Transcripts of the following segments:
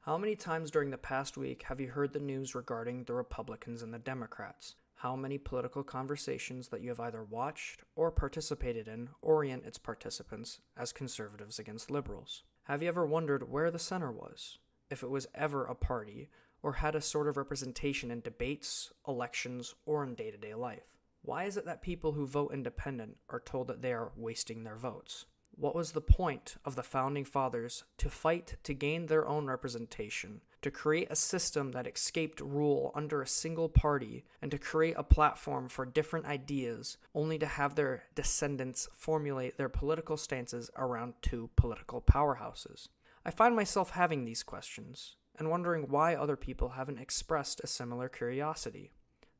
How many times during the past week have you heard the news regarding the Republicans and the Democrats? How many political conversations that you have either watched or participated in orient its participants as conservatives against liberals? Have you ever wondered where the center was? If it was ever a party, or had a sort of representation in debates, elections, or in day-to-day life? Why is it that people who vote independent are told that they are wasting their votes? What was the point of the Founding Fathers to fight to gain their own representation, to create a system that escaped rule under a single party, and to create a platform for different ideas, only to have their descendants formulate their political stances around two political powerhouses? I find myself having these questions, and wondering why other people haven't expressed a similar curiosity.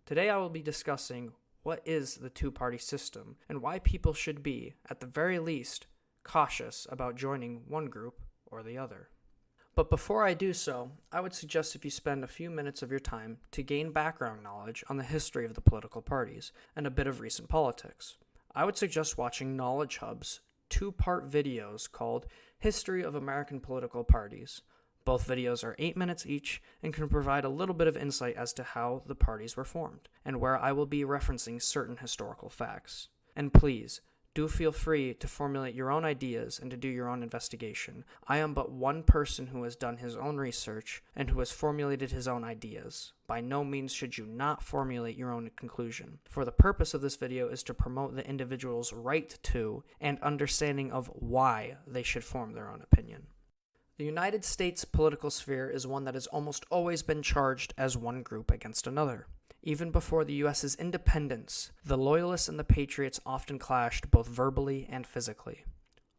Today I will be discussing what is the two-party system, and why people should be, at the very least, cautious about joining one group or the other. But before I do so, I would suggest if you spend a few minutes of your time to gain background knowledge on the history of the political parties and a bit of recent politics. I would suggest watching Knowledge Hub's two-part videos called History of American Political Parties. Both videos are 8 minutes each and can provide a little bit of insight as to how the parties were formed, and where I will be referencing certain historical facts. And please, do feel free to formulate your own ideas and to do your own investigation. I am but one person who has done his own research and who has formulated his own ideas. By no means should you not formulate your own conclusion, for the purpose of this video is to promote the individual's right to and understanding of why they should form their own opinion. The United States political sphere is one that has almost always been charged as one group against another. Even before the U.S.'s independence, the Loyalists and the Patriots often clashed both verbally and physically.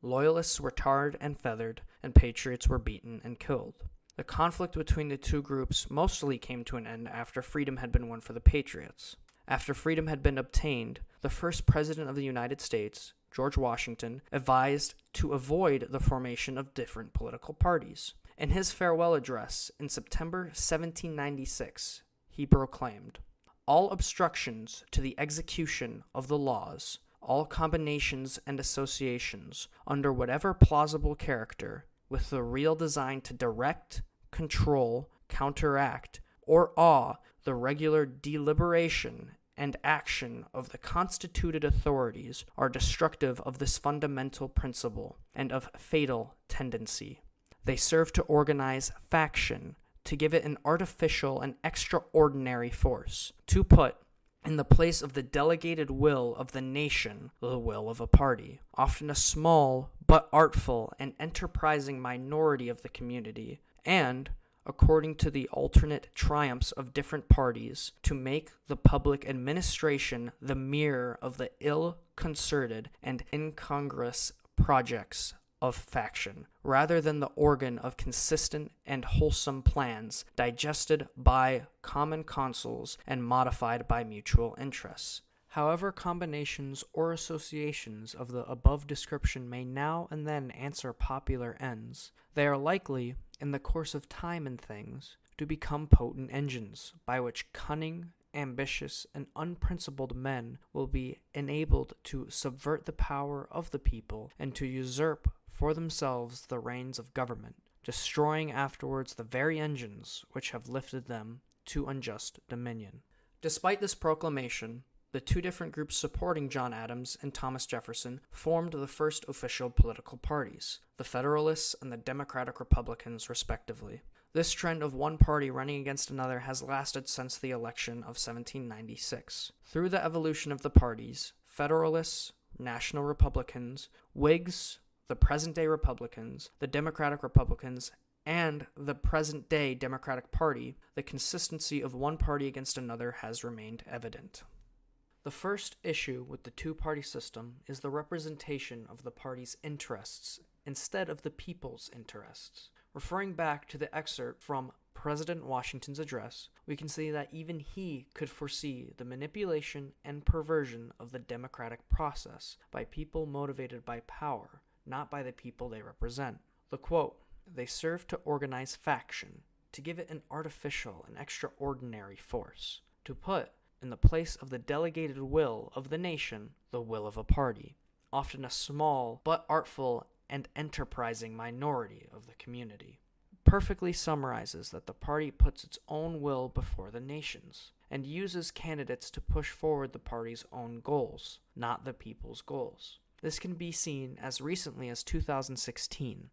Loyalists were tarred and feathered, and Patriots were beaten and killed. The conflict between the two groups mostly came to an end after freedom had been won for the Patriots. After freedom had been obtained, the first president of the United States, George Washington, advised to avoid the formation of different political parties. In his farewell address in September 1796, he proclaimed, "All obstructions to the execution of the laws, all combinations and associations, under whatever plausible character, with the real design to direct, control, counteract, or awe the regular deliberation and action of the constituted authorities, are destructive of this fundamental principle and of fatal tendency. They serve to organize faction, to give it an artificial and extraordinary force, to put, in the place of the delegated will of the nation, the will of a party, often a small but artful and enterprising minority of the community, and, according to the alternate triumphs of different parties, to make the public administration the mirror of the ill-concerted and incongruous projects of faction, rather than the organ of consistent and wholesome plans, digested by common counsels and modified by mutual interests. However combinations or associations of the above description may now and then answer popular ends, they are likely, in the course of time and things, to become potent engines, by which cunning, ambitious, and unprincipled men will be enabled to subvert the power of the people and to usurp for themselves the reins of government, destroying afterwards the very engines which have lifted them to unjust dominion." Despite this proclamation, the two different groups supporting John Adams and Thomas Jefferson formed the first official political parties, the Federalists and the Democratic Republicans, respectively. This trend of one party running against another has lasted since the election of 1796. Through the evolution of the parties, Federalists, National Republicans, Whigs, the present-day Republicans, the Democratic Republicans, and the present-day Democratic Party, the consistency of one party against another has remained evident. The first issue with the two-party system is the representation of the party's interests instead of the people's interests. Referring back to the excerpt from President Washington's address, we can see that even he could foresee the manipulation and perversion of the democratic process by people motivated by power, not by the people they represent. The quote, "They serve to organize faction, to give it an artificial and extraordinary force, to put, in the place of the delegated will of the nation, the will of a party, often a small but artful and enterprising minority of the community." perfectly summarizes that the party puts its own will before the nation's and uses candidates to push forward the party's own goals, not the people's goals. This can be seen as recently as 2016.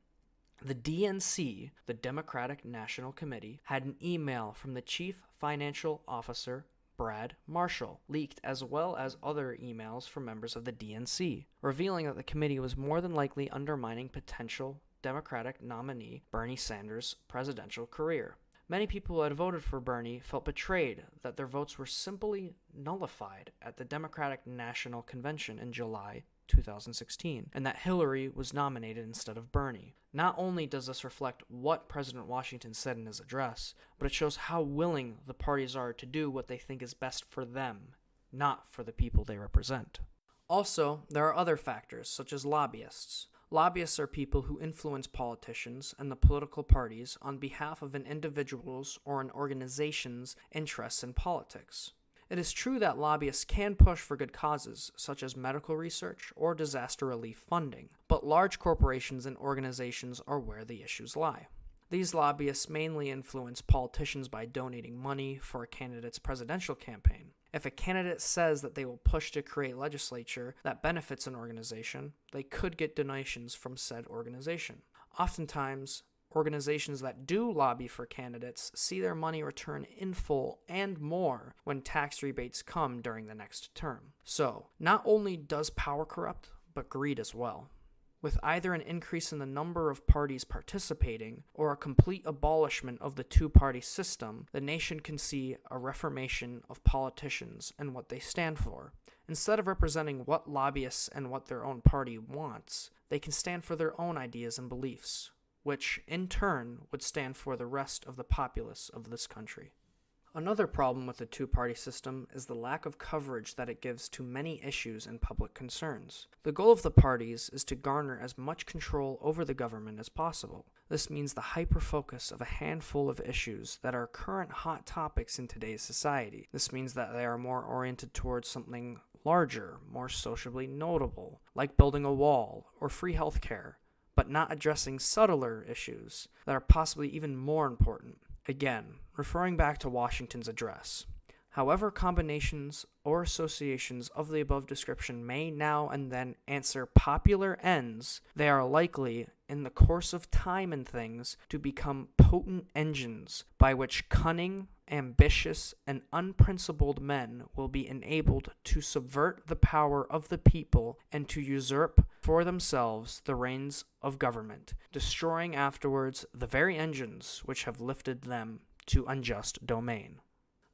The DNC, the Democratic National Committee, had an email from the Chief Financial Officer, Brad Marshall, leaked, as well as other emails from members of the DNC, revealing that the committee was more than likely undermining potential Democratic nominee Bernie Sanders' presidential career. Many people who had voted for Bernie felt betrayed that their votes were simply nullified at the Democratic National Convention in July 2016, and that Hillary was nominated instead of Bernie. Not only does this reflect what President Washington said in his address, but it shows how willing the parties are to do what they think is best for them, not for the people they represent. Also, there are other factors, such as lobbyists. Lobbyists are people who influence politicians and the political parties on behalf of an individual's or an organization's interests in politics. It is true that lobbyists can push for good causes, such as medical research or disaster relief funding, but large corporations and organizations are where the issues lie. These lobbyists mainly influence politicians by donating money for a candidate's presidential campaign. If a candidate says that they will push to create legislature that benefits an organization, they could get donations from said organization. Oftentimes, organizations that do lobby for candidates see their money return in full and more when tax rebates come during the next term. So, not only does power corrupt, but greed as well. With either an increase in the number of parties participating or a complete abolishment of the two-party system, the nation can see a reformation of politicians and what they stand for. Instead of representing what lobbyists and what their own party wants, they can stand for their own ideas and beliefs, which in turn would stand for the rest of the populace of this country. Another problem with the two-party system is the lack of coverage that it gives to many issues and public concerns. The goal of the parties is to garner as much control over the government as possible. This means the hyper-focus of a handful of issues that are current hot topics in today's society. This means that they are more oriented towards something larger, more socially notable, like building a wall or free healthcare, but not addressing subtler issues that are possibly even more important. Again, referring back to Washington's address, however combinations or associations of the above description may now and then answer popular ends, they are likely, in the course of time and things, to become potent engines by which cunning, ambitious, and unprincipled men will be enabled to subvert the power of the people and to usurp for themselves the reins of government, destroying afterwards the very engines which have lifted them to unjust domain.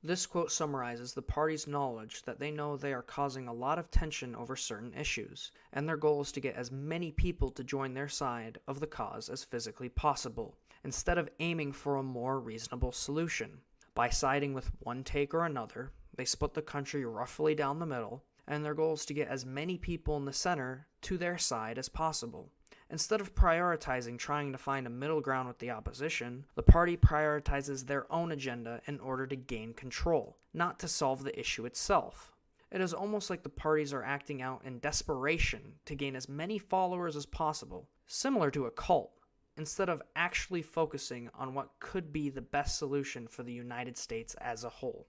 This quote summarizes the party's knowledge that they know they are causing a lot of tension over certain issues, and their goal is to get as many people to join their side of the cause as physically possible, instead of aiming for a more reasonable solution. By siding with one take or another, they split the country roughly down the middle, and their goal is to get as many people in the center to their side as possible. Instead of prioritizing trying to find a middle ground with the opposition, the party prioritizes their own agenda in order to gain control, not to solve the issue itself. It is almost like the parties are acting out in desperation to gain as many followers as possible, similar to a cult, instead of actually focusing on what could be the best solution for the United States as a whole.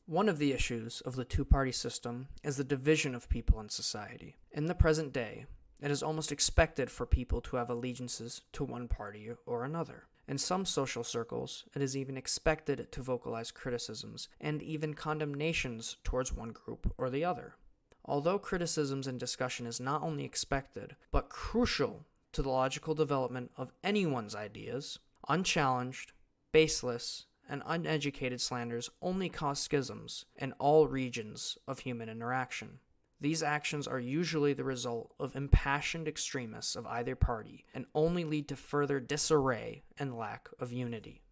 One of the issues of the two-party system is the division of people in society. In the present day, it is almost expected for people to have allegiances to one party or another. In some social circles, it is even expected to vocalize criticisms and even condemnations towards one group or the other. Although criticisms and discussion is not only expected, but crucial to the logical development of anyone's ideas, unchallenged, baseless, and uneducated slanders only cause schisms in all regions of human interaction. These actions are usually the result of impassioned extremists of either party and only lead to further disarray and lack of unity.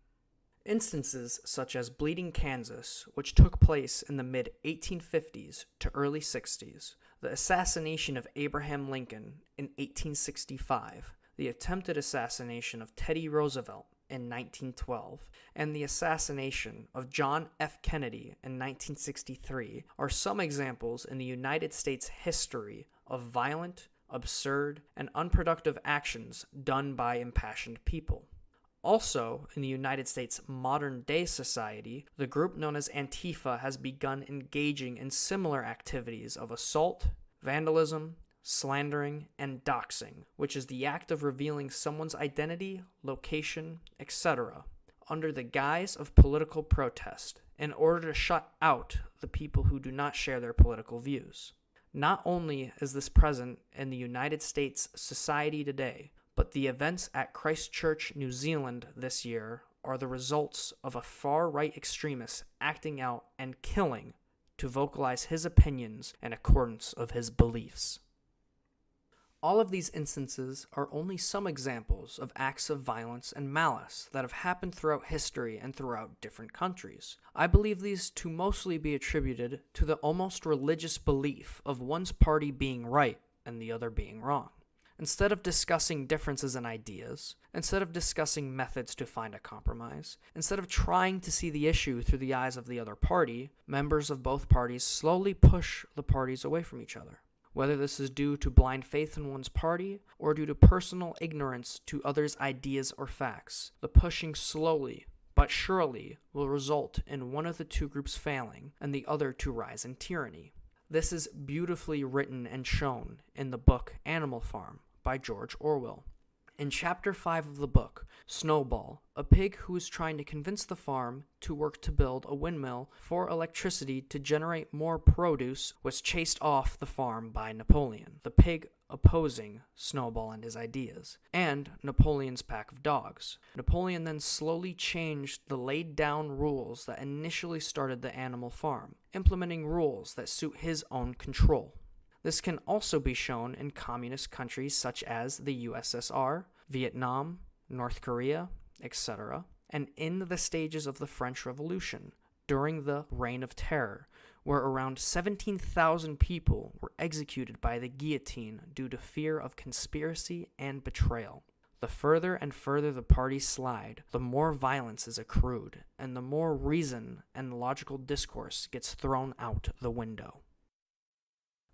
Instances such as Bleeding Kansas, which took place in the mid-1850s to early 60s, the assassination of Abraham Lincoln in 1865, the attempted assassination of Teddy Roosevelt in 1912, and the assassination of John F. Kennedy in 1963 are some examples in the United States history of violent, absurd, and unproductive actions done by impassioned people. Also, in the United States modern-day society, the group known as Antifa has begun engaging in similar activities of assault, vandalism, slandering, and doxing, which is the act of revealing someone's identity, location, etc., under the guise of political protest in order to shut out the people who do not share their political views. Not only is this present in the United States society today, but the events at Christchurch, New Zealand this year are the results of a far-right extremist acting out and killing to vocalize his opinions in accordance of his beliefs. All of these instances are only some examples of acts of violence and malice that have happened throughout history and throughout different countries. I believe these to mostly be attributed to the almost religious belief of one's party being right and the other being wrong. Instead of discussing differences in ideas, instead of discussing methods to find a compromise, instead of trying to see the issue through the eyes of the other party, members of both parties slowly push the parties away from each other. Whether this is due to blind faith in one's party or due to personal ignorance to others' ideas or facts, the pushing slowly but surely will result in one of the two groups failing and the other to rise in tyranny. This is beautifully written and shown in the book Animal Farm by George Orwell. In Chapter 5 of the book, Snowball, a pig who is trying to convince the farm to work to build a windmill for electricity to generate more produce, was chased off the farm by Napoleon, the pig opposing Snowball and his ideas, and Napoleon's pack of dogs. Napoleon then slowly changed the laid-down rules that initially started the animal farm, implementing rules that suit his own control. This can also be shown in communist countries such as the USSR, Vietnam, North Korea, etc., and in the stages of the French Revolution, during the Reign of Terror, where around 17,000 people were executed by the guillotine due to fear of conspiracy and betrayal. The further and further the parties slide, the more violence is accrued, and the more reason and logical discourse gets thrown out the window.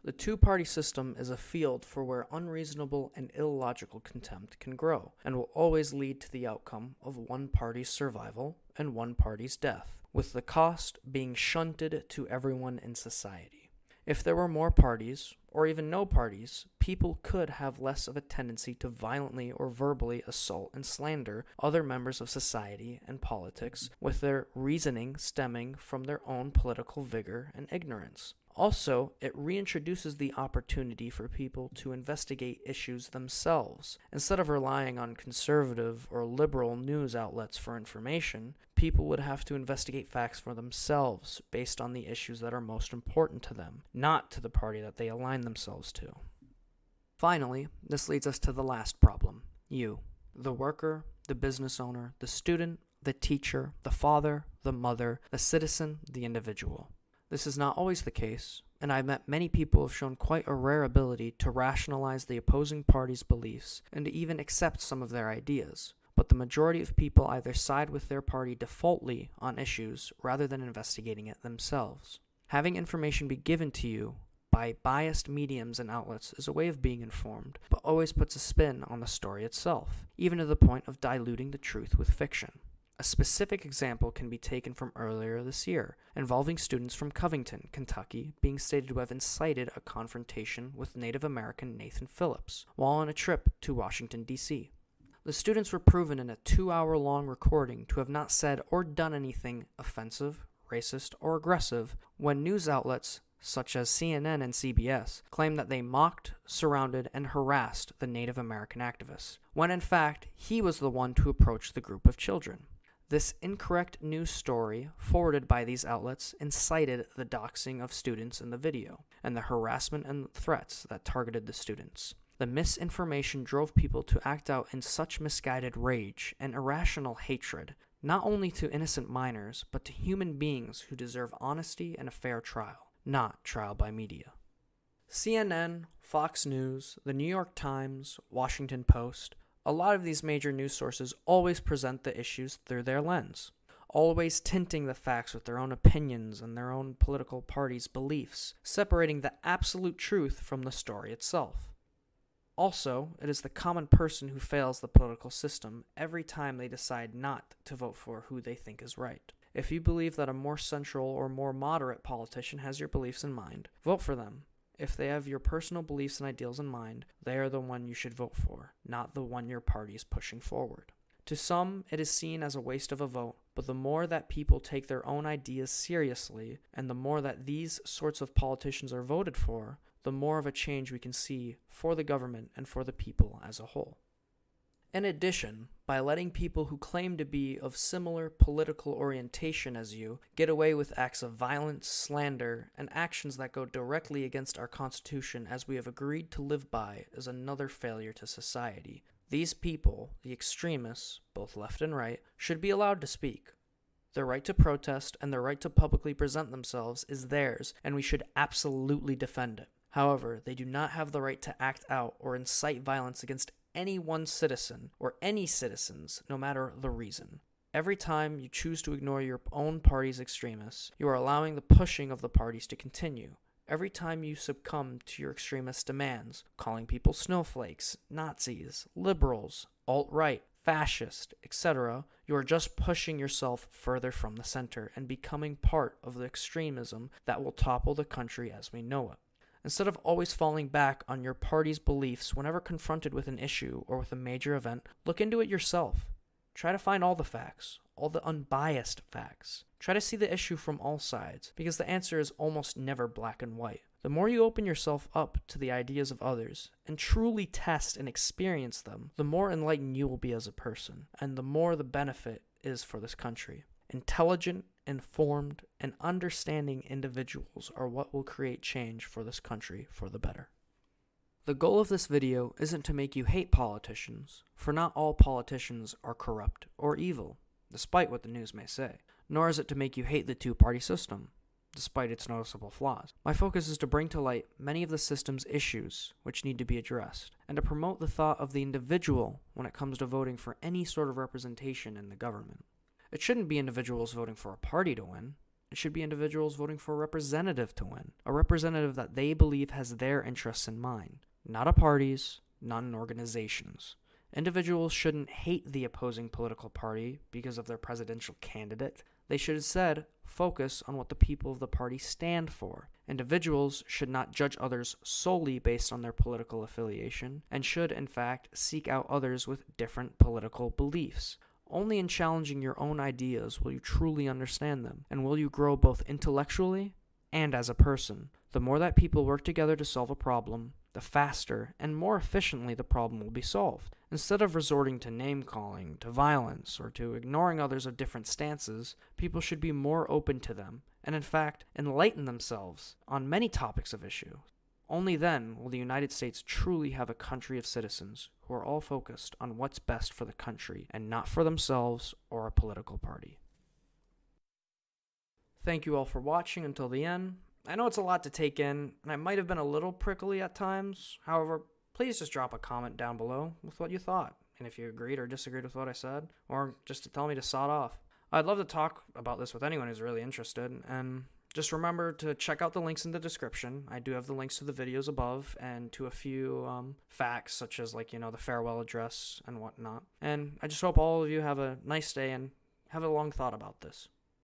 The two-party system is a field for where unreasonable and illogical contempt can grow, and will always lead to the outcome of one party's survival and one party's death, with the cost being shunted to everyone in society. If there were more parties, or even no parties, people could have less of a tendency to violently or verbally assault and slander other members of society and politics, with their reasoning stemming from their own political vigor and ignorance. Also, it reintroduces the opportunity for people to investigate issues themselves. Instead of relying on conservative or liberal news outlets for information, people would have to investigate facts for themselves based on the issues that are most important to them, not to the party that they align themselves to. Finally, this leads us to the last problem: you, the worker, the business owner, the student, the teacher, the father, the mother, the citizen, the individual. This is not always the case, and I've met many people who have shown quite a rare ability to rationalize the opposing party's beliefs and to even accept some of their ideas. But the majority of people either side with their party defaultly on issues rather than investigating it themselves. Having information be given to you by biased mediums and outlets is a way of being informed, but always puts a spin on the story itself, even to the point of diluting the truth with fiction. A specific example can be taken from earlier this year, involving students from Covington, Kentucky, being stated to have incited a confrontation with Native American Nathan Phillips while on a trip to Washington, D.C. The students were proven in a 2-hour-long recording to have not said or done anything offensive, racist, or aggressive when news outlets such as CNN and CBS claim that they mocked, surrounded, and harassed the Native American activists, when in fact he was the one to approach the group of children. This incorrect news story, forwarded by these outlets, incited the doxing of students in the video, and the harassment and threats that targeted the students. The misinformation drove people to act out in such misguided rage and irrational hatred, not only to innocent minors, but to human beings who deserve honesty and a fair trial, not trial by media. CNN, Fox News, the New York Times, Washington Post, a lot of these major news sources always present the issues through their lens, always tinting the facts with their own opinions and their own political party's beliefs, separating the absolute truth from the story itself. Also, it is the common person who fails the political system every time they decide not to vote for who they think is right. If you believe that a more central or more moderate politician has your beliefs in mind, vote for them. If they have your personal beliefs and ideals in mind, they are the one you should vote for, not the one your party is pushing forward. To some, it is seen as a waste of a vote, but the more that people take their own ideas seriously, and the more that these sorts of politicians are voted for, the more of a change we can see for the government and for the people as a whole. In addition, by letting people who claim to be of similar political orientation as you get away with acts of violence, slander, and actions that go directly against our Constitution as we have agreed to live by is another failure to society. These people, the extremists, both left and right, should be allowed to speak. Their right to protest and their right to publicly present themselves is theirs, and we should absolutely defend it. However, they do not have the right to act out or incite violence against any one citizen or any citizens, no matter the reason. Every time you choose to ignore your own party's extremists, you are allowing the pushing of the parties to continue. Every time you succumb to your extremist demands, calling people snowflakes, Nazis, liberals, alt-right, fascist, etc., you are just pushing yourself further from the center and becoming part of the extremism that will topple the country as we know it. Instead of always falling back on your party's beliefs whenever confronted with an issue or with a major event, look into it yourself. Try to find all the facts, all the unbiased facts. Try to see the issue from all sides, because the answer is almost never black and white. The more you open yourself up to the ideas of others and truly test and experience them, the more enlightened you will be as a person, and the more the benefit is for this country. Intelligent, informed, and understanding individuals are what will create change for this country for the better. The goal of this video isn't to make you hate politicians, for not all politicians are corrupt or evil, despite what the news may say, nor is it to make you hate the two-party system, despite its noticeable flaws. My focus is to bring to light many of the system's issues which need to be addressed, and to promote the thought of the individual when it comes to voting for any sort of representation in the government. It shouldn't be individuals voting for a party to win. It should be individuals voting for a representative to win, a representative that they believe has their interests in mind, not a party's, not an organization's. Individuals shouldn't hate the opposing political party because of their presidential candidate. They should instead focus on what the people of the party stand for. Individuals should not judge others solely based on their political affiliation, and should, in fact, seek out others with different political beliefs. Only in challenging your own ideas will you truly understand them, and will you grow both intellectually and as a person. The more that people work together to solve a problem, the faster and more efficiently the problem will be solved. Instead of resorting to name-calling, to violence, or to ignoring others of different stances, people should be more open to them, and in fact, enlighten themselves on many topics of issue. Only then will the United States truly have a country of citizens who are all focused on what's best for the country and not for themselves or a political party. Thank you all for watching until the end. I know it's a lot to take in, and I might have been a little prickly at times. However, please just drop a comment down below with what you thought, and if you agreed or disagreed with what I said, or just to tell me to sod off. I'd love to talk about this with anyone who's really interested, and just remember to check out the links in the description. I do have the links to the videos above and to a few facts such as the farewell address and whatnot. And I just hope all of you have a nice day and have a long thought about this.